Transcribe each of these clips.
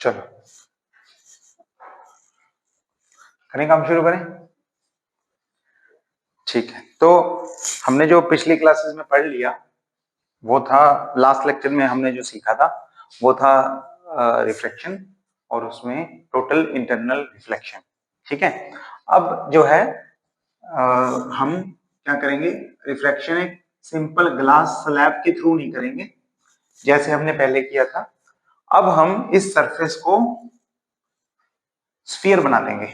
चलो करें, काम शुरू करें। ठीक है, तो हमने जो पिछली क्लासेस में पढ़ लिया वो था, लास्ट लेक्चर में हमने जो सीखा था वो था रिफ्लेक्शन और उसमें टोटल इंटरनल रिफ्लेक्शन। ठीक है, अब जो है हम क्या करेंगे, रिफ्लेक्शन एक सिंपल ग्लास स्लैब के थ्रू नहीं करेंगे जैसे हमने पहले किया था। अब हम इस सरफेस को स्फीयर बना देंगे।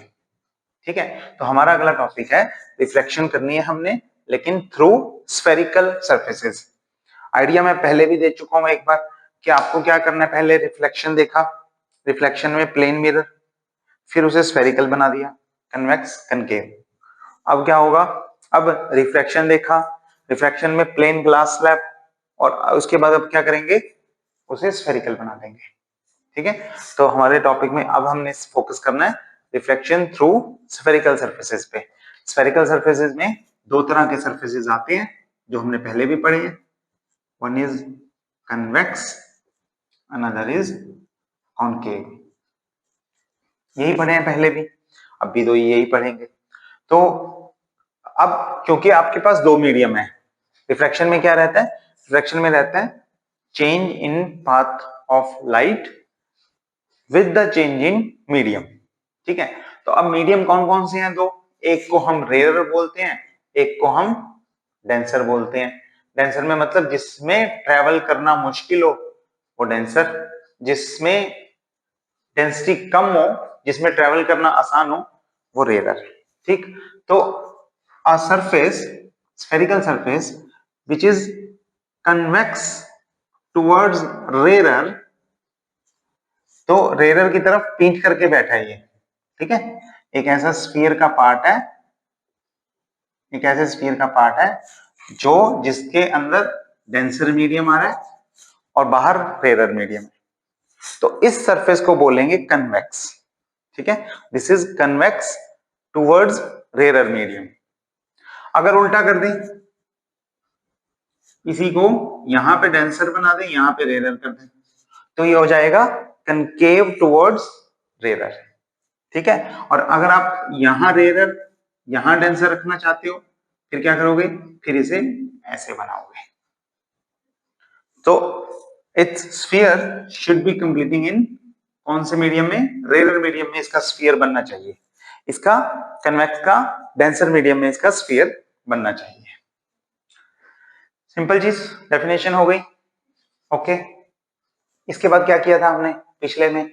ठीक है, तो हमारा अगला टॉपिक है रिफ्लेक्शन करनी है हमने, लेकिन थ्रू स्फेरिकल सरफेसेस। आइडिया मैं पहले भी दे चुका हूं एक बार कि आपको क्या करना है। पहले रिफ्लेक्शन देखा, रिफ्लेक्शन में प्लेन मिरर, फिर उसे स्फेरिकल बना दिया, कन्वेक्स कनकेव। अब क्या होगा, अब रिफ्लेक्शन देखा, रिफ्लेक्शन में प्लेन ग्लास स्लैब, और उसके बाद अब क्या करेंगे, उसे स्फेरिकल बना देंगे। ठीक है, तो हमारे टॉपिक में अब हमने फोकस करना है रिफ्लेक्शन थ्रू स्फेरिकल सरफेसेस पे। स्फेरिकल सरफेसेस में दो तरह के सरफेसेस आते हैं जो हमने पहले भी पढ़े हैं। One is convex, another is concave. यही पढ़े हैं पहले भी, अब भी दो यही पढ़ेंगे। तो अब क्योंकि आपके पास दो मीडियम है, रिफ्लेक्शन में क्या रहता है, रिफ्लेक्शन में रहता है change in path of light with the change in medium. ठीक है, तो अब मीडियम कौन कौन से हैं, दो, एक को हम रेयर बोलते हैं, एक को हम डेंसर बोलते हैं। डेंसर में मतलब जिसमें ट्रेवल करना मुश्किल हो वो डेंसर, जिसमें डेंसिटी कम हो, जिसमें ट्रेवल करना आसान हो वो रेयर। ठीक, तो a surface, spherical surface which is convex towards rarer, तो रेरर की तरफ पीठ करके बैठा है ये। ठीक है, एक ऐसा स्फीयर का पार्ट है, एक ऐसे स्फीयर का पार्ट है जो जिसके अंदर डेंसर मीडियम आ रहा है और बाहर रेरर मीडियम है, तो इस सरफेस को बोलेंगे कन्वेक्स। ठीक है, this is convex towards rarer medium. अगर उल्टा कर दें, इसी को यहां पे डेंसर बना दें, यहां पे रेरर कर दें, तो ये हो जाएगा कनकेव टुवर्ड्स रेरर। ठीक है, और अगर आप यहां रेरर यहां डेंसर रखना चाहते हो फिर क्या करोगे, फिर इसे ऐसे बनाओगे। तो it's sphere should be completing in कौन से मीडियम में, रेरर मीडियम में इसका स्फीयर बनना चाहिए, इसका कन्वेक्स का डेंसर मीडियम में इसका स्फीयर बनना चाहिए। सिंपल चीज, डेफिनेशन हो गई। ओके, इसके बाद क्या किया था हमने, पिछले में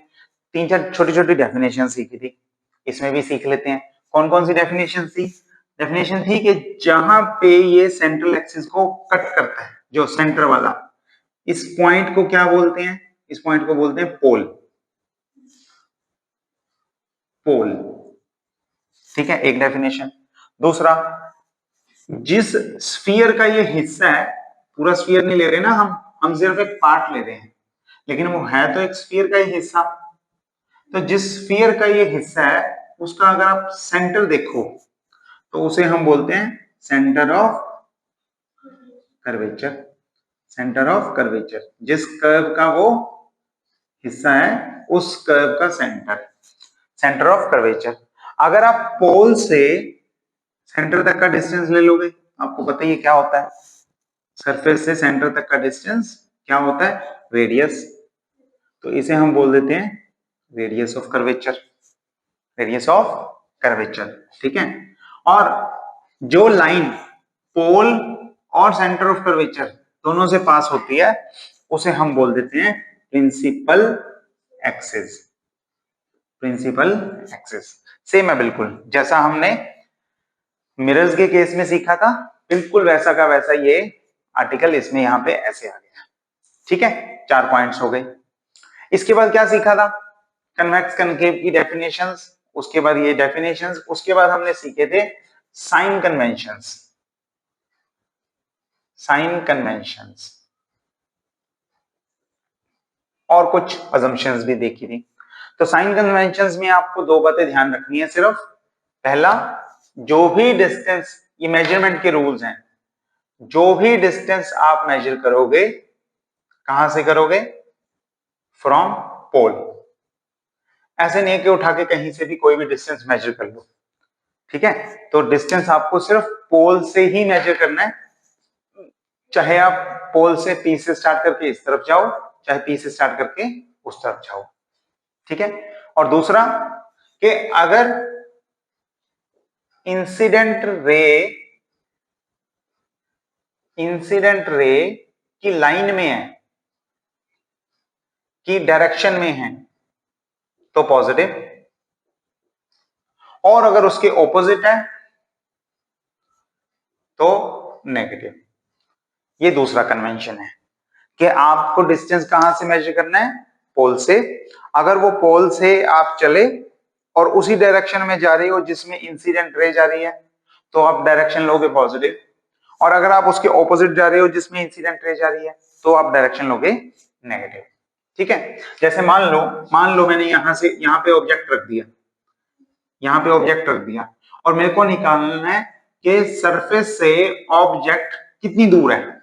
तीन चार छोटी छोटी डेफिनेशन सीखी थी, इसमें भी सीख लेते हैं। कौन कौन सी डेफिनेशन थी, डेफिनेशन थी कि जहां पे ये सेंट्रल एक्सिस को कट करता है, जो सेंटर वाला, इस पॉइंट को क्या बोलते हैं, इस पॉइंट को बोलते हैं पोल, पोल। ठीक है, एक डेफिनेशन। दूसरा, जिस स्फीयर का ये हिस्सा है, पूरा स्फीयर नहीं ले रहे ना हम सिर्फ एक पार्ट ले रहे हैं, लेकिन वो है तो एक स्फीयर का ही हिस्सा। तो जिस स्फीयर का ये हिस्सा है उसका अगर आप सेंटर देखो तो उसे हम बोलते हैं centre of curvature, centre of curvature. जिस कर्व का वो हिस्सा है उस कर्व का सेंटर, सेंटर ऑफ कर्वेचर। अगर आप पोल से सेंटर तक का डिस्टेंस ले लोगे, आपको पता ही क्या होता है, सरफेस से सेंटर तक का डिस्टेंस क्या होता है, रेडियस। तो इसे हम बोल देते हैं radius of curvature, radius of curvature. ठीक है, और जो लाइन पोल और सेंटर ऑफ कर्वेचर दोनों से पास होती है उसे हम बोल देते हैं principal axis, principal axis. Same है बिल्कुल जैसा हमने मिरर्स के केस में सीखा था, बिल्कुल वैसा का वैसा ये आर्टिकल इसमें यहां पे ऐसे आ गया। ठीक है, चार पॉइंट्स हो गए। इसके बाद क्या सीखा था, कन्वेक्स कनकेव की डेफिनेशंस, उसके बाद ये डेफिनेशंस, उसके बाद हमने सीखे थे साइन कन्वेंशंस, साइन कन्वेंशंस और कुछ अजम्पशंस भी देखी थी। तो साइन कन्वेंशंस में आपको दो बातें ध्यान रखनी है सिर्फ। पहला, जो भी डिस्टेंस, ये मेजरमेंट के रूल्स हैं, जो भी डिस्टेंस आप मेजर करोगे कहां से करोगे, फ्रॉम पोल, ऐसे नहीं है कि उठा के कहीं से भी कोई भी डिस्टेंस मेजर कर लो, ठीक है। तो डिस्टेंस आपको सिर्फ पोल से ही मेजर करना है, चाहे आप पोल से पी से स्टार्ट करके इस तरफ जाओ, चाहे पी से स्टार्ट करके उस तरफ जाओ, ठीक है। और दूसरा कि अगर इंसिडेंट रे की लाइन में है, की डायरेक्शन में है, तो पॉजिटिव, और अगर उसके ऑपोजिट है तो नेगेटिव। ये दूसरा कन्वेंशन है कि आपको डिस्टेंस कहां से मेजर करना है, पोल से। अगर वो पोल से आप चले और उसी डायरेक्शन में जा रही हो जिसमें इंसिडेंट रे जा रही है, तो आप डायरेक्शन लोगे पॉजिटिव, और अगर आप उसके ऑपोजिट जा रहे हो जिसमें इंसिडेंट रे जा रही है, तो आप डायरेक्शन लोगे नेगेटिव, ठीक है। जैसे मान लो मैंने यहां से यहां पे ऑब्जेक्ट रख दिया, यहां पे ऑब्जेक्ट रख दिया, और मेरे को निकालना है कि सरफेस से ऑब्जेक्ट कितनी दूर है।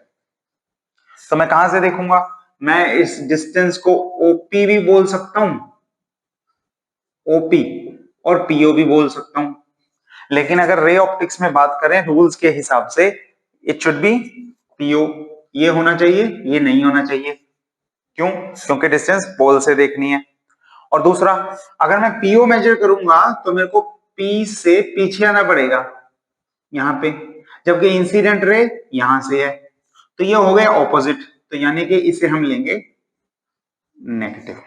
तो मैं कहां से देखूंगा, मैं इस डिस्टेंस को ओपी भी बोल सकता हूं, ओपी, और पीओ भी बोल सकता हूं। लेकिन अगर रे ऑप्टिक्स में बात करें रूल्स के हिसाब से, इट शुड बी पीओ, ये होना चाहिए, ये नहीं होना चाहिए। क्यों? क्योंकि डिस्टेंस पोल से देखनी है। और दूसरा, अगर मैं पीओ मेजर करूंगा तो मेरे को पी से पीछे आना पड़ेगा यहां पे, जबकि इंसिडेंट रे यहां से है, तो ये हो गया ऑपोजिट, तो यानी कि इसे हम लेंगे नेगेटिव,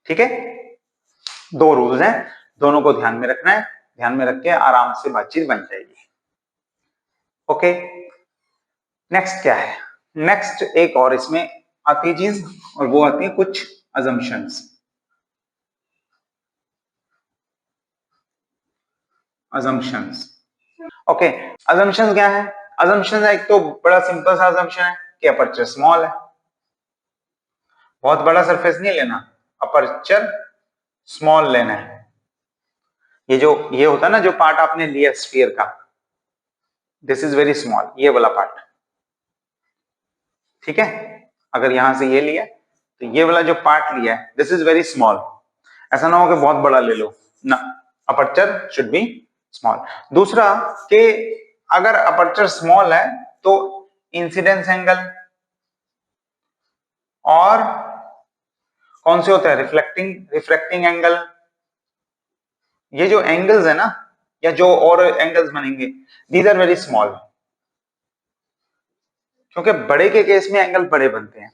ठीक है। दो रूल्स हैं, दोनों को ध्यान में रखना है, ध्यान में रख के आराम से बातचीत बन जाएगी। ओके, नेक्स्ट क्या है, नेक्स्ट एक और इसमें आती चीज, और वो आती है कुछ अजम्पशंस। अजम्पशंस, ओके, अजम्पशंस क्या है? अजम्पशंस एक तो बड़ा सिंपल सा अजम्पशन है कि अपर्चर स्मॉल है, बहुत बड़ा सरफेस नहीं लेना, अपर्चर स्मॉल लेना है। ये होता है ना, जो पार्ट आपने लिया स्फीयर का, दिस इज वेरी स्मॉल, ये वाला पार्ट, ठीक है। अगर यहां से ये लिया तो ये वाला जो पार्ट लिया है दिस इज वेरी स्मॉल, ऐसा ना हो कि बहुत बड़ा ले लो ना, अपर्चर शुड बी स्मॉल। दूसरा कि अगर अपर्चर स्मॉल है तो इंसिडेंस एंगल और कौन से होते हैं, रिफ्रैक्टिंग एंगल, ये जो एंगल्स है ना, या जो और एंगल्स बनेंगे, दीज आर वेरी स्मॉल। क्योंकि बड़े के केस में एंगल बड़े बनते हैं,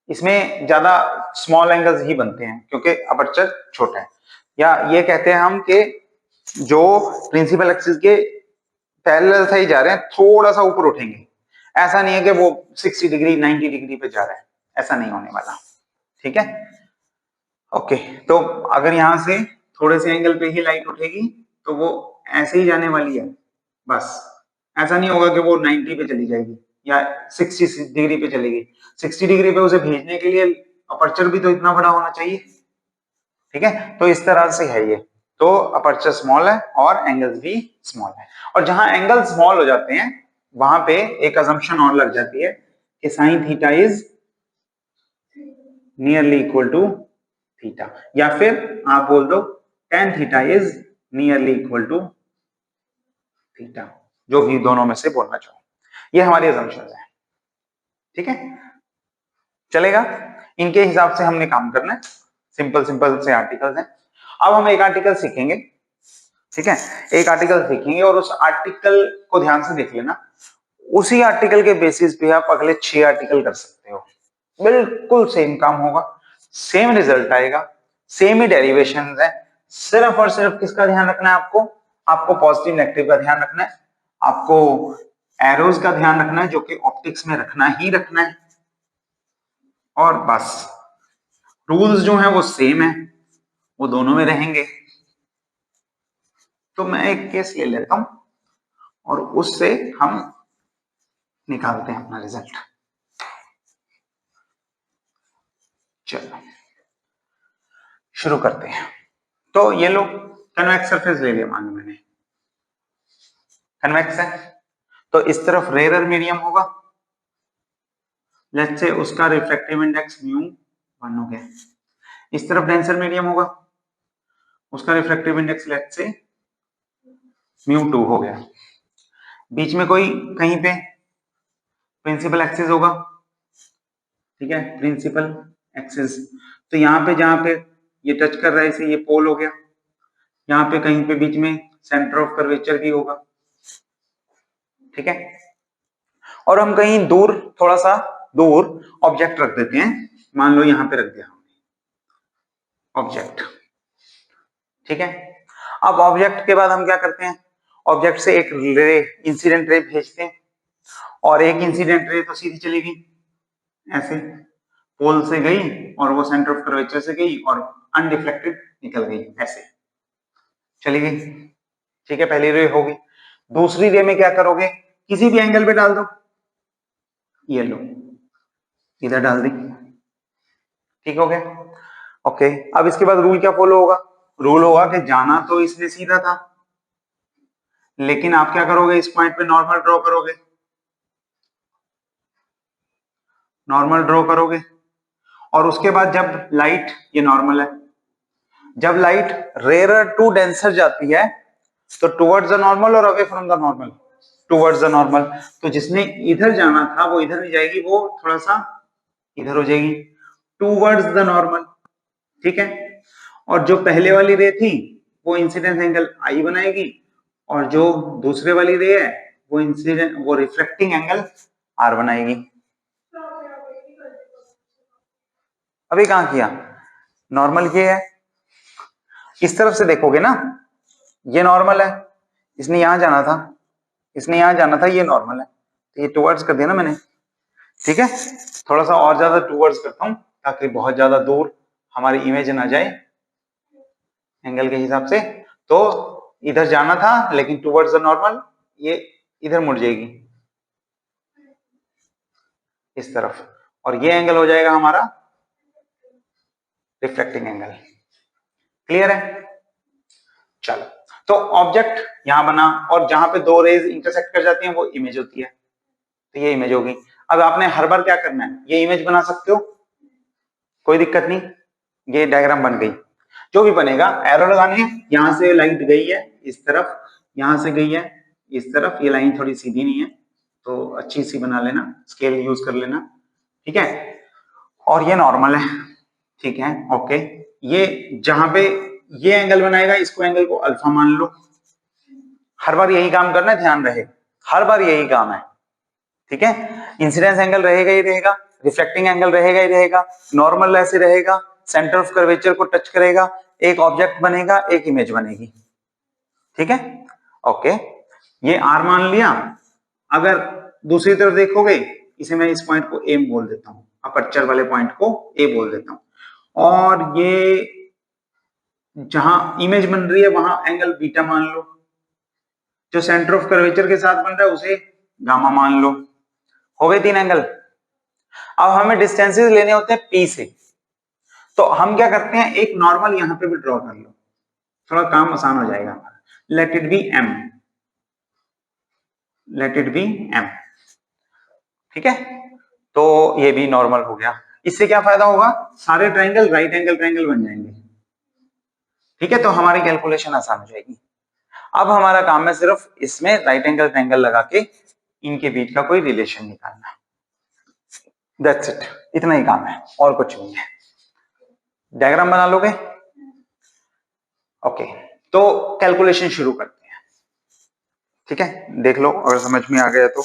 इसमें ज्यादा स्मॉल एंगल्स ही बनते हैं क्योंकि अपर्चर छोटा है। या ये कहते हैं हम कि जो प्रिंसिपल एक्सिस के पैरेलल से ही जा रहे हैं, थोड़ा सा ऊपर उठेंगे, ऐसा नहीं है कि वो 60 डिग्री 90 डिग्री पे जा रहा है, ऐसा नहीं होने वाला, ठीक है। ओके, तो अगर यहां से थोड़े से एंगल पे ही लाइट उठेगी तो वो ऐसे ही जाने वाली है बस, ऐसा नहीं होगा कि वो 90 पे चली जाएगी या 60 डिग्री पे चलेगी। 60 डिग्री पे उसे भेजने के लिए अपर्चर भी तो इतना बड़ा होना चाहिए, ठीक है। तो इस तरह से है ये, तो अपर्चर स्मॉल है और एंगल्स भी स्मॉल है। और जहां एंगल स्मॉल हो जाते हैं वहां पे एक अजम्पशन और लग जाती है कि sine theta is nearly equal to theta, या फिर आप बोल दो tan theta is nearly equal to theta, जो भी दोनों में से बोलना चाहो, ये हमारी अजम्पशंस है, ठीक है, चलेगा। इनके हिसाब से हमने काम करना है, सिंपल सिंपल से आर्टिकल्स हैं। अब हम एक आर्टिकल सीखेंगे, ठीक है, एक आर्टिकल सीखेंगे और उस आर्टिकल को ध्यान से देख लेना, उसी आर्टिकल के बेसिस पे आप अगले 6 आर्टिकल कर सकते हो, बिल्कुल सेम काम होगा, सेम रिजल्ट आएगा, सेम ही डेरिवेशन है। सिर्फ और सिर्फ किसका ध्यान रखना है आपको, आपको पॉजिटिव नेगेटिव का ध्यान रखना है, आपको एरोज का ध्यान रखना है जो कि ऑप्टिक्स में रखना ही रखना है, और बस रूल्स जो है वो सेम है, वो दोनों में रहेंगे। तो मैं एक केस ले लेता हूं और उससे हम निकालते हैं अपना रिजल्ट। चलो शुरू करते हैं। तो ये लो कन्वेक्स सरफेस ले लिया, मान लो मैंने कन्वेक्स है, तो इस तरफ रेयर मीडियम होगा, लेट्स से उसका रिफ्रैक्टिव इंडेक्स म्यू 1 हो गया, इस तरफ डेंसर मीडियम होगा, उसका रिफ्रैक्टिव इंडेक्स लेट्स से μ2 हो गया। बीच में कोई कहीं पे प्रिंसिपल एक्सिस होगा, ठीक है, प्रिंसिपल एक्सिस। तो यहाँ पे जहां पे ये टच कर रहा है इसे, ये पोल हो गया। यहाँ पे कहीं पे बीच में सेंटर ऑफ कर्वेचर भी होगा, ठीक है। और हम कहीं दूर, थोड़ा सा दूर ऑब्जेक्ट रख देते हैं, मान लो यहाँ पे रख दिया हमने ऑब्जेक्ट, ठीक है। अब ऑब्जेक्ट के बाद हम क्या करते हैं, ऑब्जेक्ट से एक रे, इंसिडेंट रे भेजते हैं, और एक इंसिडेंट रे तो सीधी चली गई ऐसे, पोल से गई और वो सेंटर ऑफ कर्वेचर से गई और अनडिफ्लेक्टेड निकल गई, ऐसे चली गई, ठीक है। पहली रे होगी। दूसरी रे में क्या करोगे, किसी भी एंगल पे डाल दो, ये लो इधर डाल दी, ठीक हो गया, ओके। अब इसके बाद रूल क्या फॉलो होगा, रूल होगा कि जाना तो इसने सीधा था, लेकिन आप क्या करोगे, इस पॉइंट पे नॉर्मल ड्रॉ करोगे, नॉर्मल ड्रॉ करोगे। और उसके बाद जब लाइट, ये नॉर्मल है, जब लाइट रेयर टू डेंसर जाती है तो टुवर्ड्स द नॉर्मल और away from the normal, towards the normal. तो जिसने इधर जाना था वो इधर नहीं जाएगी, वो थोड़ा सा इधर हो जाएगी, टुवर्ड्स द नॉर्मल, ठीक है। और जो पहले वाली रे थी वो इंसिडेंस एंगल आई बनाएगी, और जो दूसरे वाली रे है वो रिफ्लेक्टिंग एंगल आर बनाएगी। अभी कहां किया, नॉर्मल ये है, इस तरफ से देखोगे ना, ये नॉर्मल है, इसने यहां जाना था, इसने यहां जाना था, ये नॉर्मल है, तो ये टुवर्ड्स कर दिया ना मैंने, ठीक है। थोड़ा सा और ज्यादा टुवर्ड्स करता हूं ताकि बहुत ज्यादा दूर हमारी इमेज ना जाए एंगल के हिसाब से। तो इधर जाना था लेकिन टुवर्ड्स द नॉर्मल, ये इधर मुड़ जाएगी इस तरफ, और ये एंगल हो जाएगा हमारा रिफ्लेक्टिंग एंगल। क्लियर है, चलो। तो ऑब्जेक्ट यहां बना, और जहां पे दो रेज इंटरसेक्ट कर जाती हैं वो इमेज होती है, तो ये इमेज होगी। अब आपने हर बार क्या करना है, ये इमेज बना सकते हो, कोई दिक्कत नहीं, ये डायग्राम बन गई। जो भी बनेगा एरो लगाने हैं, यहां से लाइट गई है इस तरफ, यहां से गई है इस तरफ, ये लाइन थोड़ी सीधी नहीं है तो अच्छी सी बना लेना, स्केल यूज कर लेना, ठीक है। और ये नॉर्मल है, ठीक है, ओके। ये जहां पे ये एंगल बनाएगा, इसको एंगल को अल्फा मान लो। हर बार यही काम करना है, ध्यान रहे, हर बार यही काम है, ठीक है। इंसिडेंस एंगल रहेगा ही रहेगा, रिफ्लेक्टिंग एंगल रहेगा ही रहेगा, नॉर्मल ऐसे रहेगा, सेंटर ऑफ कर्वेचर को टच करेगा, एक ऑब्जेक्ट बनेगा, एक इमेज बनेगी, ठीक है, ओके। ये आर मान लिया। अगर दूसरी तरफ देखोगे, इसे मैं इस पॉइंट को ए बोल देता हूं, अपर्चर वाले पॉइंट को ए बोल देता हूं, और ये जहां इमेज बन रही है वहां एंगल बीटा मान लो, जो सेंटर ऑफ कर्वेचर के साथ बन रहा है उसे गामा मान लो। हो गए तीन एंगल। अब हमें डिस्टेंसेस लेने होते हैं पी से, तो हम क्या करते हैं, एक नॉर्मल यहां पे भी ड्रॉ कर लो, थोड़ा काम आसान हो जाएगा हमारा। Let it be M, let it be M, ठीक है। तो ये भी नॉर्मल हो गया। इससे क्या फायदा होगा, सारे ट्राइंगल राइट एंगल ट्राइंगल बन जाएंगे, ठीक है। तो हमारी कैलकुलेशन आसान हो जाएगी। अब हमारा काम है सिर्फ इसमें राइट एंगल ट्राइंगल लगा के इनके बीच का कोई रिलेशन निकालना, दैट्स इट, इतना ही काम है और कुछ नहीं है। डायग्राम बना लोगे, ओके। तो कैलकुलेशन शुरू करते हैं, ठीक है। देख लो अगर समझ में आ गया तो,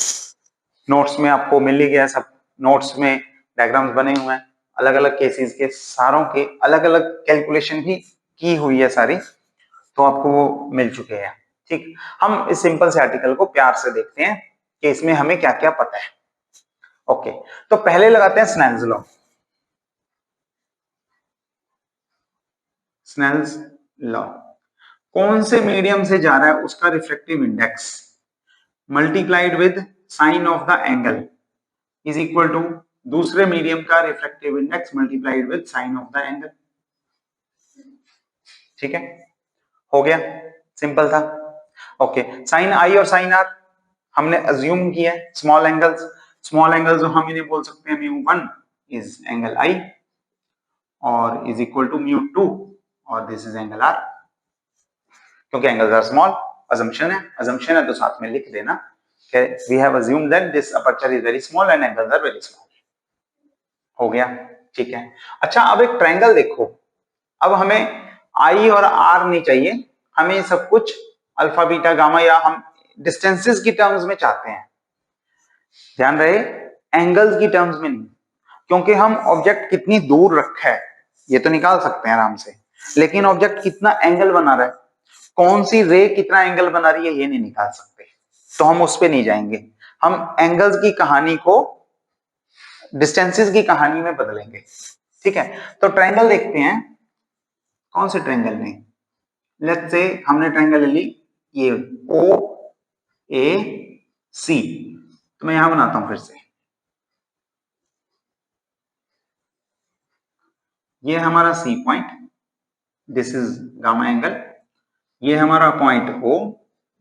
नोट्स में आपको मिल ही गया सब, नोट्स में डायग्राम्स बने हुए हैं, अलग अलग केसेस के, सारों के अलग अलग कैलकुलेशन भी की हुई है सारी, तो आपको वो मिल चुके हैं, ठीक। हम इस सिंपल से आर्टिकल को प्यार से देखते हैं कि इसमें हमें क्या क्या पता है, ओके। तो पहले लगाते हैं स्नेल्स लॉ। स्नेल्स लॉ, कौन से मीडियम से जा रहा है उसका reflective index multiplied with sine of the angle is equal to दूसरे मीडियम का reflective index multiplied with sine of the angle, ठीक है, हो गया, सिंपल था, ओके। साइन आई और साइन आर हमने अज्यूम किया है स्मॉल एंगल्स, स्मॉल एंगल्स जो हम इन्हें बोल सकते हैं μ1 इज एंगल आई, और इज इक्वल टू μ2 और दिस इज एंगल आर, क्योंकि एंगल्स आर स्मॉल। अजम्पशन है तो साथ में लिख देना कि we have assumed that this aperture is very small and angles are very small. हो गया, ठीक है। अच्छा, अब एक ट्रायंगल देखो। अब हमें आई और आर नहीं चाहिए, हमें सब कुछ अल्फा बीटा गामा या हम डिस्टेंसेस की टर्म्स में चाहते हैं। ध्यान रहे, एंगल्स की टर्म्स में नहीं, क्योंकि हम ऑब्जेक्ट कितनी दूर रखा है ये तो निकाल सकते हैं आराम से, लेकिन ऑब्जेक्ट कितना एंगल बना रहा है, कौन सी रे कितना एंगल बना रही है ये नहीं निकाल सकते, तो हम उस पे नहीं जाएंगे। हम एंगल्स की कहानी को डिस्टेंसेस की कहानी में बदलेंगे, ठीक है। तो ट्रायंगल देखते हैं, कौन से ट्रायंगल में। लेट्स से हमने ट्रायंगल ले ली ये ओ ए सी, तो मैं यहां बनाता हूं फिर से। ये हमारा C point, this is gamma angle. ये हमारा point O,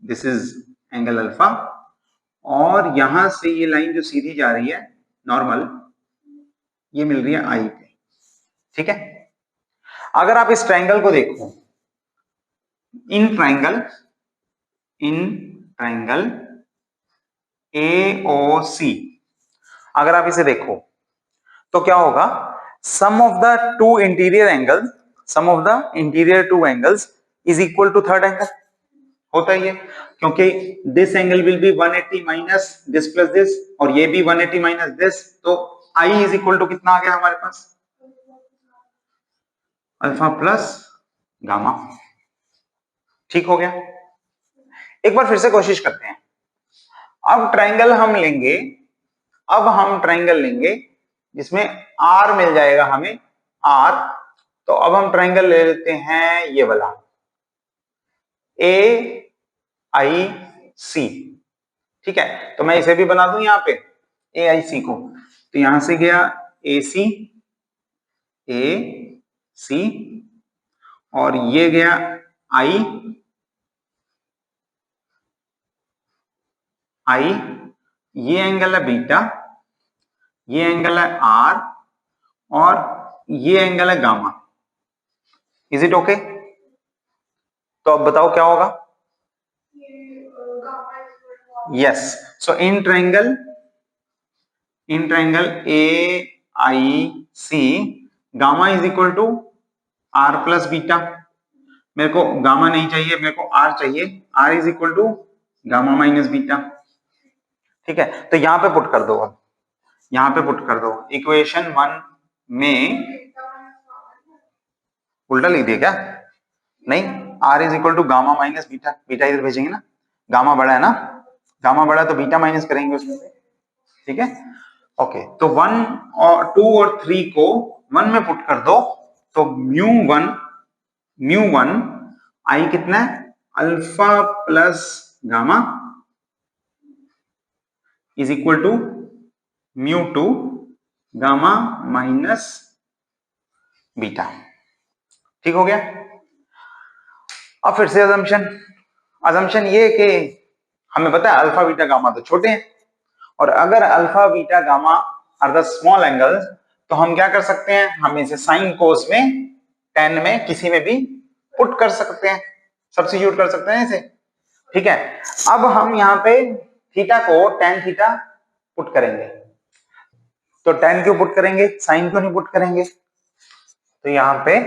this is angle alpha. और यहां से ये लाइन जो सीधी जा रही है नॉर्मल, ये मिल रही है आई पे, ठीक है। अगर आप इस ट्रायंगल को देखो, इन ट्रायंगल AOC, अगर आप इसे देखो तो क्या होगा, sum of the two interior angles, sum of the interior two angles is equal to third angle. होता ही है, क्योंकि this angle will be 180 minus this plus this, और ये भी 180 माइनस दिस, तो आई इज इक्वल टू कितना आ गया हमारे पास, अल्फा प्लस गामा। ठीक हो गया। एक बार फिर से कोशिश करते हैं। अब ट्रायंगल हम लेंगे, अब हम ट्रायंगल लेंगे जिसमें आर मिल जाएगा हमें, आर। तो अब हम ट्रायंगल ले लेते हैं ये वाला ए आई सी, ठीक है। तो मैं इसे भी बना दूं यहां पे ए आई सी को, तो यहां से गया ए सी, और ये गया आई, ये एंगल है बीटा, ये एंगल है आर, और ये एंगल है गामा। Is it okay? तो अब बताओ क्या होगा। Yes, so in triangle A I C, gamma is equal to R plus beta. मेरे को गामा नहीं चाहिए, मेरे को आर चाहिए, R is equal to gamma minus beta, ठीक है। तो यहां पे पुट कर दो, अब यहां पे पुट कर दो इक्वेशन 1 में। उल्टा लिख दिया क्या? नहीं, R is equal to gamma minus beta, beta इधर भेजेंगे ना, गामा बड़ा है ना, गामा बड़ा तो बीटा माइनस करेंगे उसमें से, ठीक है। ओके, तो 1 और 2 और 3 को 1 में पुट कर दो, तो म्यू वन आई कितना है, alpha plus gamma is equal to μ2 gamma minus beta. ठीक हो गया। अब फिर से अजम्पशन ये कि हमें पता है अल्फा बीटा गामा तो छोटे हैं, और अगर alpha beta gamma are the small angles, तो हम क्या कर सकते हैं, हम इसे साइन कोस में, टेन में, किसी में भी पुट कर सकते हैं, सब्स्टिट्यूट कर सकते हैं इसे, ठीक है। अब हम यहाँ पे थीटा को टेन थीटा पुट करेंगे, तो टेन क्यों पुट करेंगे, साइन क्यों नहीं पुट करेंगे। तो यहाँ पे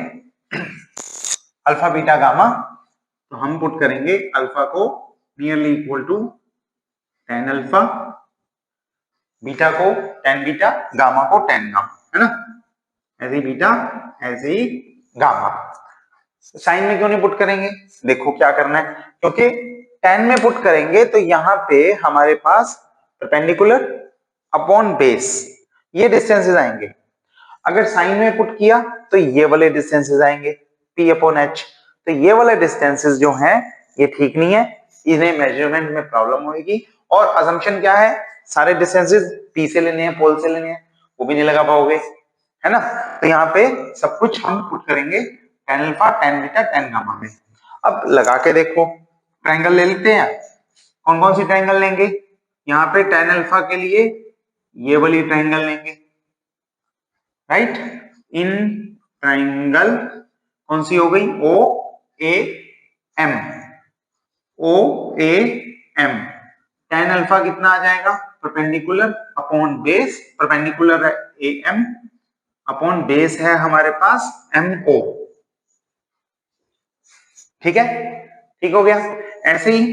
अल्फा बीटा गामा, तो हम पुट करेंगे अल्फा को nearly equal to tan alpha, beta को टेन बीटा, गामा को टेन गामा, है ना, ऐसे बीटा ऐसे ही गामा। साइन में क्यों नहीं पुट करेंगे, देखो क्या करना है, क्योंकि टेन में पुट करेंगे तो यहाँ पे हमारे पास परपेंडिकुलर अपॉन बेस ये डिस्टेंसेस आएंगे। अगर साइन में पुट किया तो ये वाले डिस्टेंसेस आएंगे p अपॉन h, तो ये वाले डिस्टेंसेस जो हैं ये ठीक नहीं है, इन्हें मेजरमेंट में प्रॉब्लम होगी। और असम्पशन क्या है, सारे डिस्टेंसेस p से लेने हैं, पोल से लेने हैं, वो भी नहीं लगा पाओगे, है ना। तो यहाँ पे सब कुछ हम पुट करेंगे tan alpha, tan beta, ten gamma में। अब लगा के देखो, ट्रायंगल ले लेते हैं, कौन कौन सी ट्रायंगल लेंगे, यहाँ पे टेन अल्फा के लिए ये वाली ट्रायंगल लेंगे, राइट, इन ट्राइंगल कौन सी हो गई, O A M, O A M, tan alpha कितना आ जाएगा, परपेंडिकुलर अपॉन बेस, परपेंडिकुलर है ए एम अपॉन बेस है हमारे पास एम ओ। ठीक है, ठीक हो गया। ऐसे ही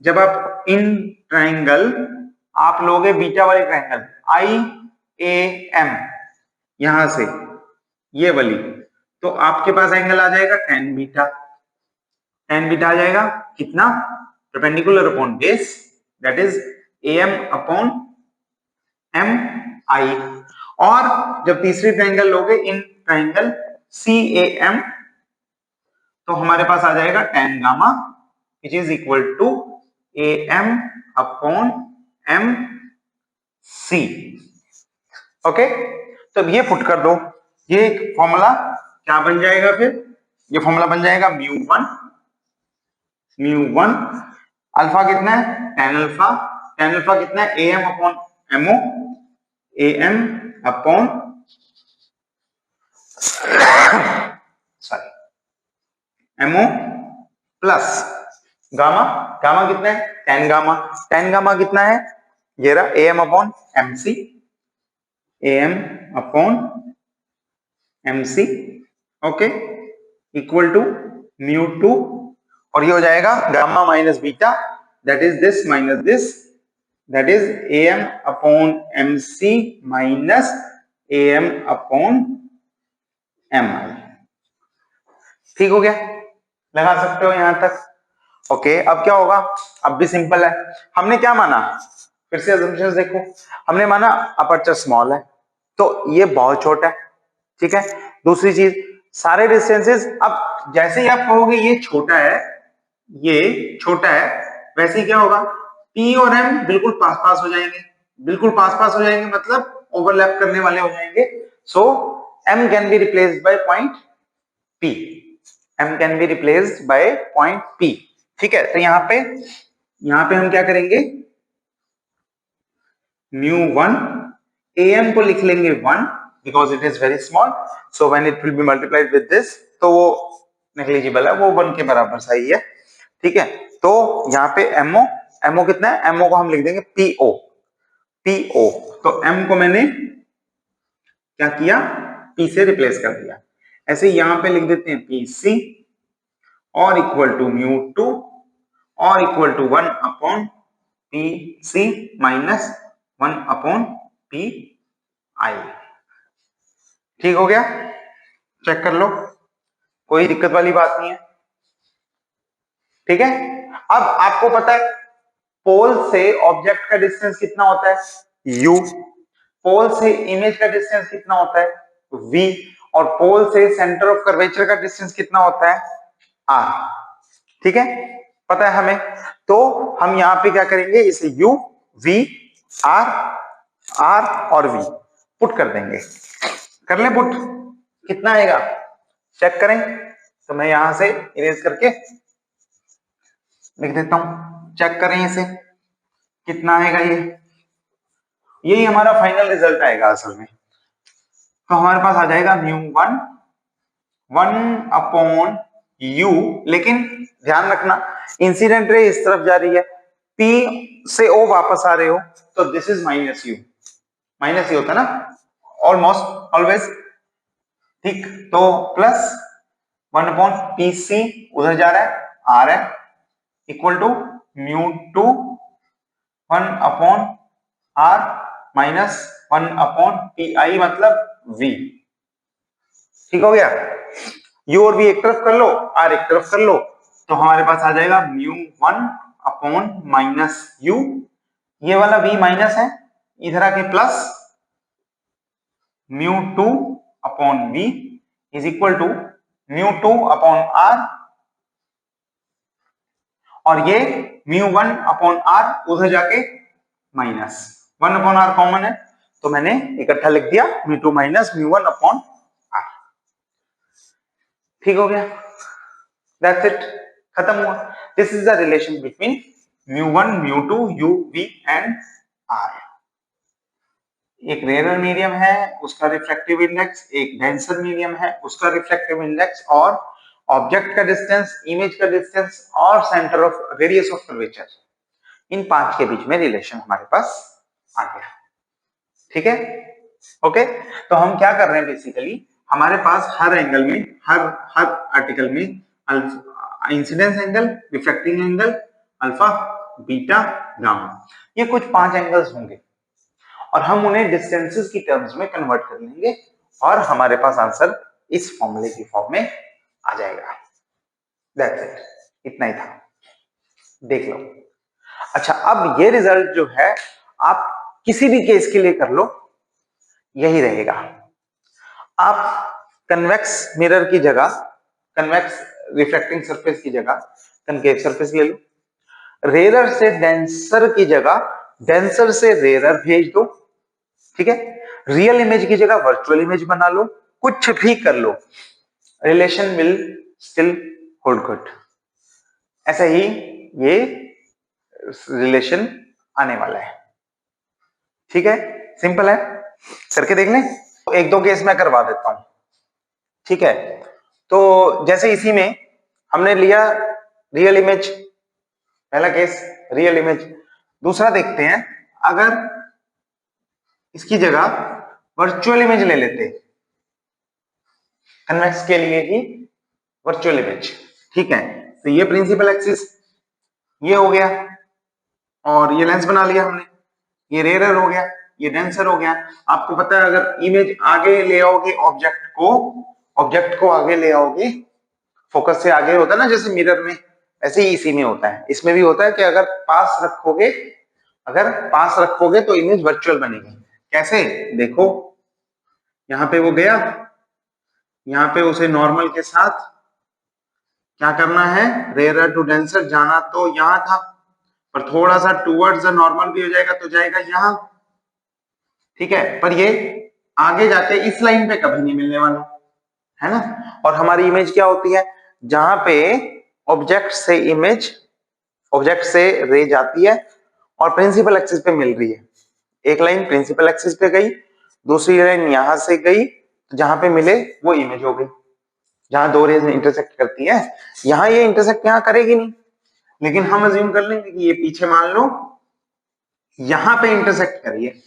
जब आप इन ट्राइंगल आप लोगे बीटा वाली ट्राइंगल आई ए एम, यहां से ये वाली, तो आपके पास एंगल आ जाएगा tan बीटा, tan बीटा आ जाएगा कितना, perpendicular upon base that is am upon M I. और जब तीसरी ट्राइंगल लोगे in triangle C A M, तो हमारे पास आ जाएगा tan gamma which is equal to A M upon M C. Okay, तो ये पुट कर दो, ये फॉर्मूला क्या बन जाएगा, फिर ये फॉर्मूला बन जाएगा म्यू वन अल्फा कितना है tan अल्फा, tan अल्फा कितना है A M upon MO, A M upon sorry MO plus gamma, gamma कितना है tan गामा, tan गामा कितना है ये रहा A M upon M C, A M upon M C, okay, equal to mu two, और ये हो जाएगा gamma minus beta that is this minus this that is A M upon M C minus A M upon M I. ठीक हो गया, लगा सकते हो यहां तक। ओके, अब क्या होगा, अब भी सिंपल है, हमने क्या माना, फिर से assumptions देखो, हमने माना अपर्चर स्मॉल है तो ये बहुत छोटा है, ठीक है। दूसरी चीज सारे डिस्टेंसेस, अब जैसे ही आप कहोगे ये छोटा है, ये छोटा है, वैसे ही क्या होगा, P और M बिल्कुल पास पास हो जाएंगे, बिल्कुल पास पास हो जाएंगे मतलब ओवरलैप करने वाले हो जाएंगे, सो M can be replaced by point P, M can be replaced by point P। ठीक है, तो यहाँ पे हम क्या करेंगे, म्यू वन ए एम को लिख लेंगे 1 because it is very small, so when it will be multiplied with this, तो वो नेग्लिजिबल है, वो 1 के बराबर सही है। ठीक है, तो यहाँ पे एमओ, एमओ कितना है, एमओ को हम लिख देंगे पीओ, पीओ, तो एम को मैंने क्या किया, पी से रिप्लेस कर दिया, ऐसे यहाँ पे लिख देते हैं पी सी और इक्वल टू म्यू टू और equal to 1 upon P C minus 1 upon P I. ठीक हो गया, चेक कर लो, कोई दिक्कत वाली बात नहीं है। ठीक है, अब आपको पता है पोल से ऑब्जेक्ट का डिस्टेंस कितना होता है u, पोल से इमेज का डिस्टेंस कितना होता है v, और पोल से सेंटर ऑफ कर्वेचर का डिस्टेंस कितना होता है r। ठीक है, पता है हमें, तो हम यहाँ पे क्या करेंगे, इसे u v r r और v पुट कर देंगे, कर ले पुट, कितना आएगा चेक करें, तो मैं यहां से इरेज करके लिख देता हूं, चेक करें इसे कितना आएगा, ये यही हमारा फाइनल रिजल्ट आएगा असल में। तो हमारे पास आ जाएगा म्यू वन 1 अपॉन यू, लेकिन ध्यान रखना इंसिडेंट रे इस तरफ जा रही है, P से O वापस आ रहे हो, तो this is minus u, minus ही होता है ना ऑलमोस्ट ऑलवेज। ठीक, तो प्लस 1 अपॉन पी सी उधर जा रहा है, आ रहा है, equal to mu two 1 upon R minus 1 upon P I मतलब v। ठीक हो गया, u और v एक तरफ कर लो, r एक तरफ कर लो, तो हमारे पास आ जाएगा म्यू 1 अपॉन माइनस u, ये वाला v माइनस है, इधर आके plus mu 2 upon v is equal to mu 2 upon r, और ये म्यू 1 अपॉन r उधर जाके माइनस 1 अपॉन r कॉमन है, तो मैंने इकट्ठा लिख दिया mu 2 minus mu 1 upon r। ठीक हो गया, दैट्स इट, खत्म हुआ। This is the relation between mu 1 mu 2 u v and r। एक रेयर मीडियम है उसका रिफ्रैक्टिव इंडेक्स, एक डेंसर मीडियम है उसका रिफ्रैक्टिव इंडेक्स, और ऑब्जेक्ट का डिस्टेंस, इमेज का डिस्टेंस और centre of radius of curvature, इन 5 के बीच में रिलेशन हमारे पास आ गया। ठीक है, ओके। तो हम क्या कर रहे हैं बेसिकली, हमारे पास हर एंगल में, हर आर्टिकल में incidence angle, refracting angle, alpha, beta, gamma, ये कुछ 5 एंगल्स होंगे और हम उन्हें डिस्टेंसेस की टर्म्स में कन्वर्ट कर लेंगे और हमारे पास आंसर इस फॉर्मूले की फॉर्म में आ जाएगा। दैट्स इट, इतना ही था, देख लो। अच्छा, अब ये रिजल्ट जो है आप किसी भी केस के लिए कर लो, यही रहेगा। आप कन्वेक्स मिरर की जगह, कन्वेक्स रिफ्लेक्टिंग सरफेस की जगह कनकेव सरफेस ले लो, रेयरर से डेंसर की जगह डेंसर से रेयरर भेज दो, ठीक है, रियल इमेज की जगह वर्चुअल इमेज बना लो, कुछ भी कर लो, relation will still hold good. ऐसा ही ये रिलेशन आने वाला है। ठीक है, सिंपल है, करके देख लें। एक दो केस मैं करवा देता हूं, ठीक है। तो जैसे इसी में हमने लिया रियल इमेज, पहला केस रियल इमेज। दूसरा देखते हैं, अगर इसकी जगह वर्चुअल इमेज ले लेते, कन्वेक्स के लिए ही वर्चुअल इमेज, ठीक है। तो ये प्रिंसिपल एक्सिस ये हो गया और ये लेंस बना लिया हमने, ये रेयरर हो गया, ये डेंसर हो गया। आपको पता है अगर इमेज आगे ले आओगे ऑब्जेक्ट को आगे ले आओगे, फोकस से आगे होता है ना जैसे मिरर में, ऐसे ही इसी में होता है, इसमें भी होता है कि अगर पास रखोगे तो इमेज वर्चुअल बनेगी। कैसे, देखो यहां पे वो गया, यहां पे उसे नॉर्मल के साथ क्या करना है, रेयरर टू डेंसर जाना तो यहां था, पर थोड़ा सा टूवर्ड्स द नॉर्मल भी हो जाएगा तो जाएगा यहां, ठीक है। पर ये आगे जाके इस लाइन पे कभी नहीं मिलने वाला, है ना। और हमारी इमेज क्या होती है, जहां पे ऑब्जेक्ट से रे जाती है और प्रिंसिपल एक्सिस पे मिल रही है। एक लाइन प्रिंसिपल एक्सिस पे गई, दूसरी लाइन यहां से गई, तो जहां पे मिले वो इमेज हो गई। जहां दो रेज इंटरसेक्ट करती है, यहां ये इंटरसेक्ट यहां करेगी नहीं, लेकिन हम अज्यूम कर लेंगे कि ये पीछे मान लो यहां पे इंटरसेक्ट करिए,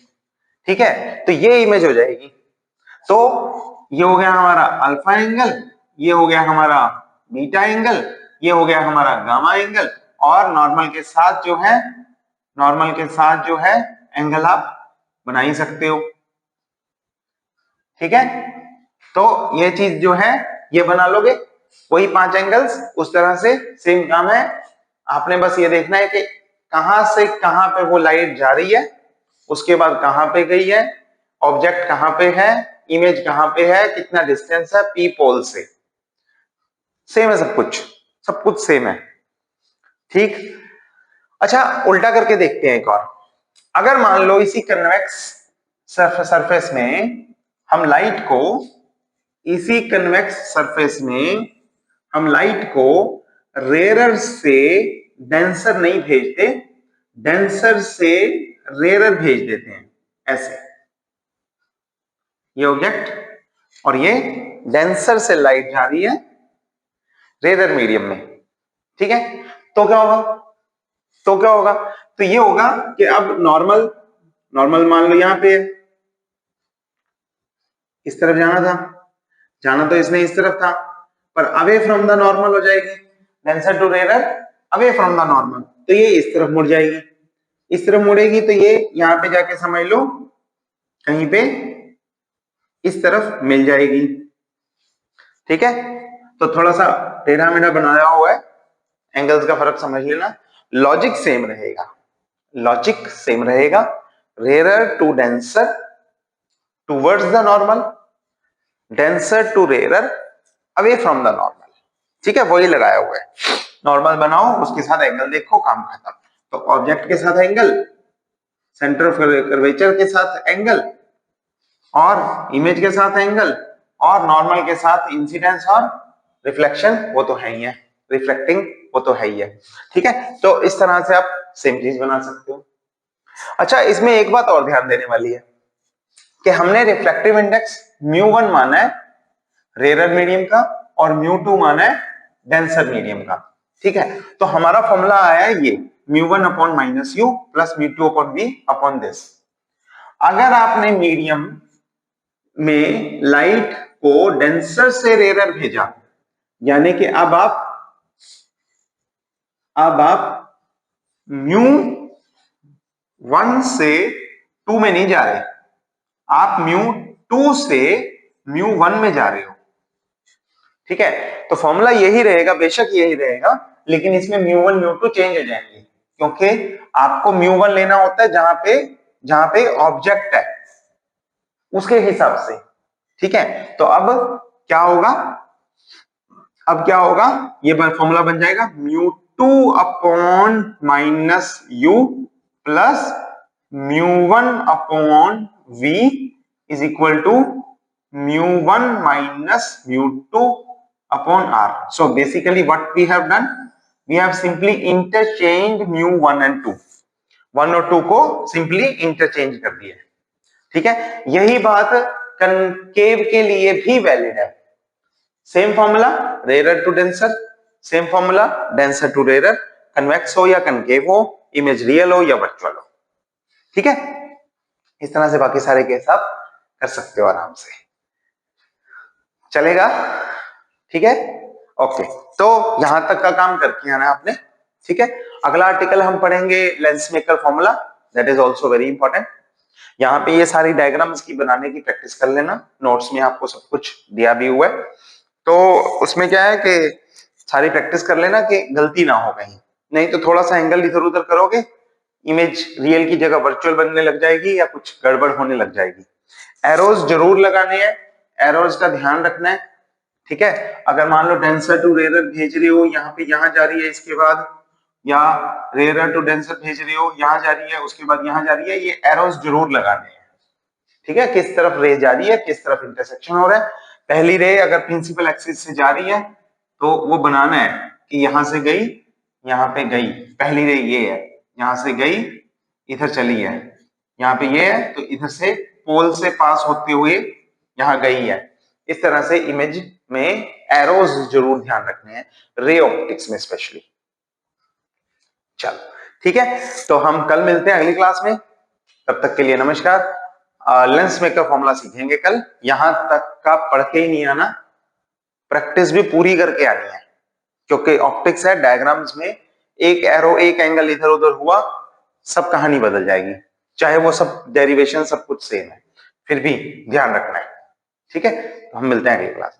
ठीक है, तो ये इमेज हो जाएगी। तो ये हो गया हमारा अल्फा एंगल, ये हो गया हमारा बीटा एंगल, ये हो गया हमारा गामा एंगल, और नॉर्मल के साथ जो है एंगल आप बना ही सकते हो, ठीक है। तो ये चीज जो है ये बना लोगे, वही 5 एंगल्स उस तरह से सेम काम है। आपने बस ये देखना है कि कहां से कहां पे वो लाइट जा रही है, उसके बाद कहां पे गई है, ऑब्जेक्ट कहां पे है, इमेज कहां पे है, कितना डिस्टेंस है पी पोल से, सेम है सब कुछ सेम है, ठीक। अच्छा, उल्टा करके देखते हैं एक और। अगर मान लो इसी कन्वेक्स सरफेस में हम लाइट को, इसी कन्वेक्स सरफेस में हम लाइट को रेयरर से डेंसर नहीं भेजते, डेंसर से रेयरर भेज देते हैं, ऐसे ये ऑब्जेक्ट और ये डेंसर से लाइट जा रही है रेयरर मीडियम में, ठीक है। तो क्या होगा, तो ये होगा कि अब नॉर्मल मान लो यहां पे इस तरफ जाना तो इसने इस तरफ था, पर अवे फ्रॉम द नॉर्मल हो जाएगी, denser to rarer away from the normal, तो ये इस तरफ मुड़ जाएगी, इस तरफ मुड़ेगी तो ये यहां पे जाके समझ लो कहीं पे इस तरफ मिल जाएगी, ठीक है। तो थोड़ा सा टेढ़ा मेढ़ा बनाया हुआ है, एंगल्स का फर्क समझ लेना, लॉजिक सेम रहेगा, rarer to denser towards the normal, denser to rarer away from the normal, ठीक है, वही लगाया हुआ है। नॉर्मल बनाओ, उसके साथ एंगल देखो, काम खत्म। तो ऑब्जेक्ट के साथ एंगल, सेंटर ऑफ कर्वेचर के साथ एंगल, और इमेज के साथ एंगल, और नॉर्मल के साथ इंसिडेंस और रिफ्लेक्शन, वो तो है ही है, रिफ्लेक्टिंग वो तो है ही है, ठीक है। तो इस तरह से आप सेम चीज बना सकते हो। अच्छा, इसमें एक बात और ध्यान देने वाली है, कि हमने रिफ्रैक्टिव इंडेक्स μ1 माना है रेयर मीडियम का और μ2 माना है डेंसर मीडियम का। ठीक है, तो हमारा फॉर्मूला आया है ये μ1 upon minus u plus μ2 upon v upon this. अगर आपने मीडियम में लाइट को डेंसर से रेयर भेजा, यानी कि अब आप μ1 से 2 में नहीं जा रहे, आप μ2 से μ1 में जा रहे हो। ठीक है, तो फॉर्मूला यही रहेगा, बेशक यही रहेगा, लेकिन इसमें μ1 μ2 चेंज हो जाएंगे, क्योंकि आपको μ1 लेना होता है जहां पे ऑब्जेक्ट है उसके हिसाब से। ठीक है, तो अब क्या होगा, ये फॉर्मूला बन जाएगा μ2 upon minus u plus μ1 upon v is equal to μ1 minus μ2 upon r. So basically what we have done, we have simply interchanged μ1 and 2, 1 और 2 को simply interchange कर दिया। ठीक है, यही बात कनकेव के लिए भी वैलिड है। Same formula rare to denser, same formula denser to rare, convex हो या कनकेव हो, इमेज रियल हो या वर्चुअल हो। ठीक है, इस तरह से बाकी सारे केस आप कर सकते हो आराम से, चलेगा। ठीक है, ओके, तो यहां तक का काम करके आना आपने। ठीक है, अगला आर्टिकल हम पढ़ेंगे lens maker formula, that is also very important. यहाँ पे ये सारी डायग्राम्स की बनाने की प्रैक्टिस कर लेना, नोट्स में आपको सब कुछ दिया भी हुआ है, तो उसमें क्या है कि सारी प्रैक्टिस कर लेना कि गलती ना हो कहीं, नहीं तो थोड़ा सा एंगल इधर उधर करोगे, इमेज रियल की जगह वर्चुअल बनने लग जाएगी या कुछ गड़बड़ होने लग जाएगी। एरोज जरूर लगाने हैं, एरोज का ध्यान रखना है। ठीक है, अगर मान लो डेंसर टू रेयर भेज रहे हो, यहाँ पे यहाँ जा रही है इसके बाद, या रेयर टू डेंसर भेज रहे हो, यहाँ जा रही है उसके बाद यहाँ जा रही है, ये एरोज जरूर लगाने हैं। ठीक है, किस तरफ रे जा रही है, किस तरफ इंटरसेक्शन हो रहा है। पहली रे अगर प्रिंसिपल एक्सिस से जा रही है तो वो बनाना है कि यहां से गई, यहाँ पे गई, पहली रे ये है, यहां से गई इधर चली है, यहाँ पे ये है तो इधर से पोल से पास होते हुए यहाँ गई है। इस तरह से इमेज में एरोज जरूर ध्यान रखने हैं, रे ऑप्टिक्स में स्पेशली। चलो ठीक है, तो हम कल मिलते हैं अगली क्लास में, तब तक के लिए नमस्कार। लेंस मेकर फॉर्मूला सीखेंगे कल, यहां तक का पढ़ के ही नहीं आना, प्रैक्टिस भी पूरी करके आनी है, क्योंकि ऑप्टिक्स है, डायग्राम्स में एक एरो एक एंगल इधर उधर हुआ सब कहानी बदल जाएगी, चाहे वो सब डेरिवेशन सब कुछ सेम है, फिर भी ध्यान रखना है। ठीक है, तो हम मिलते हैं अगली क्लास।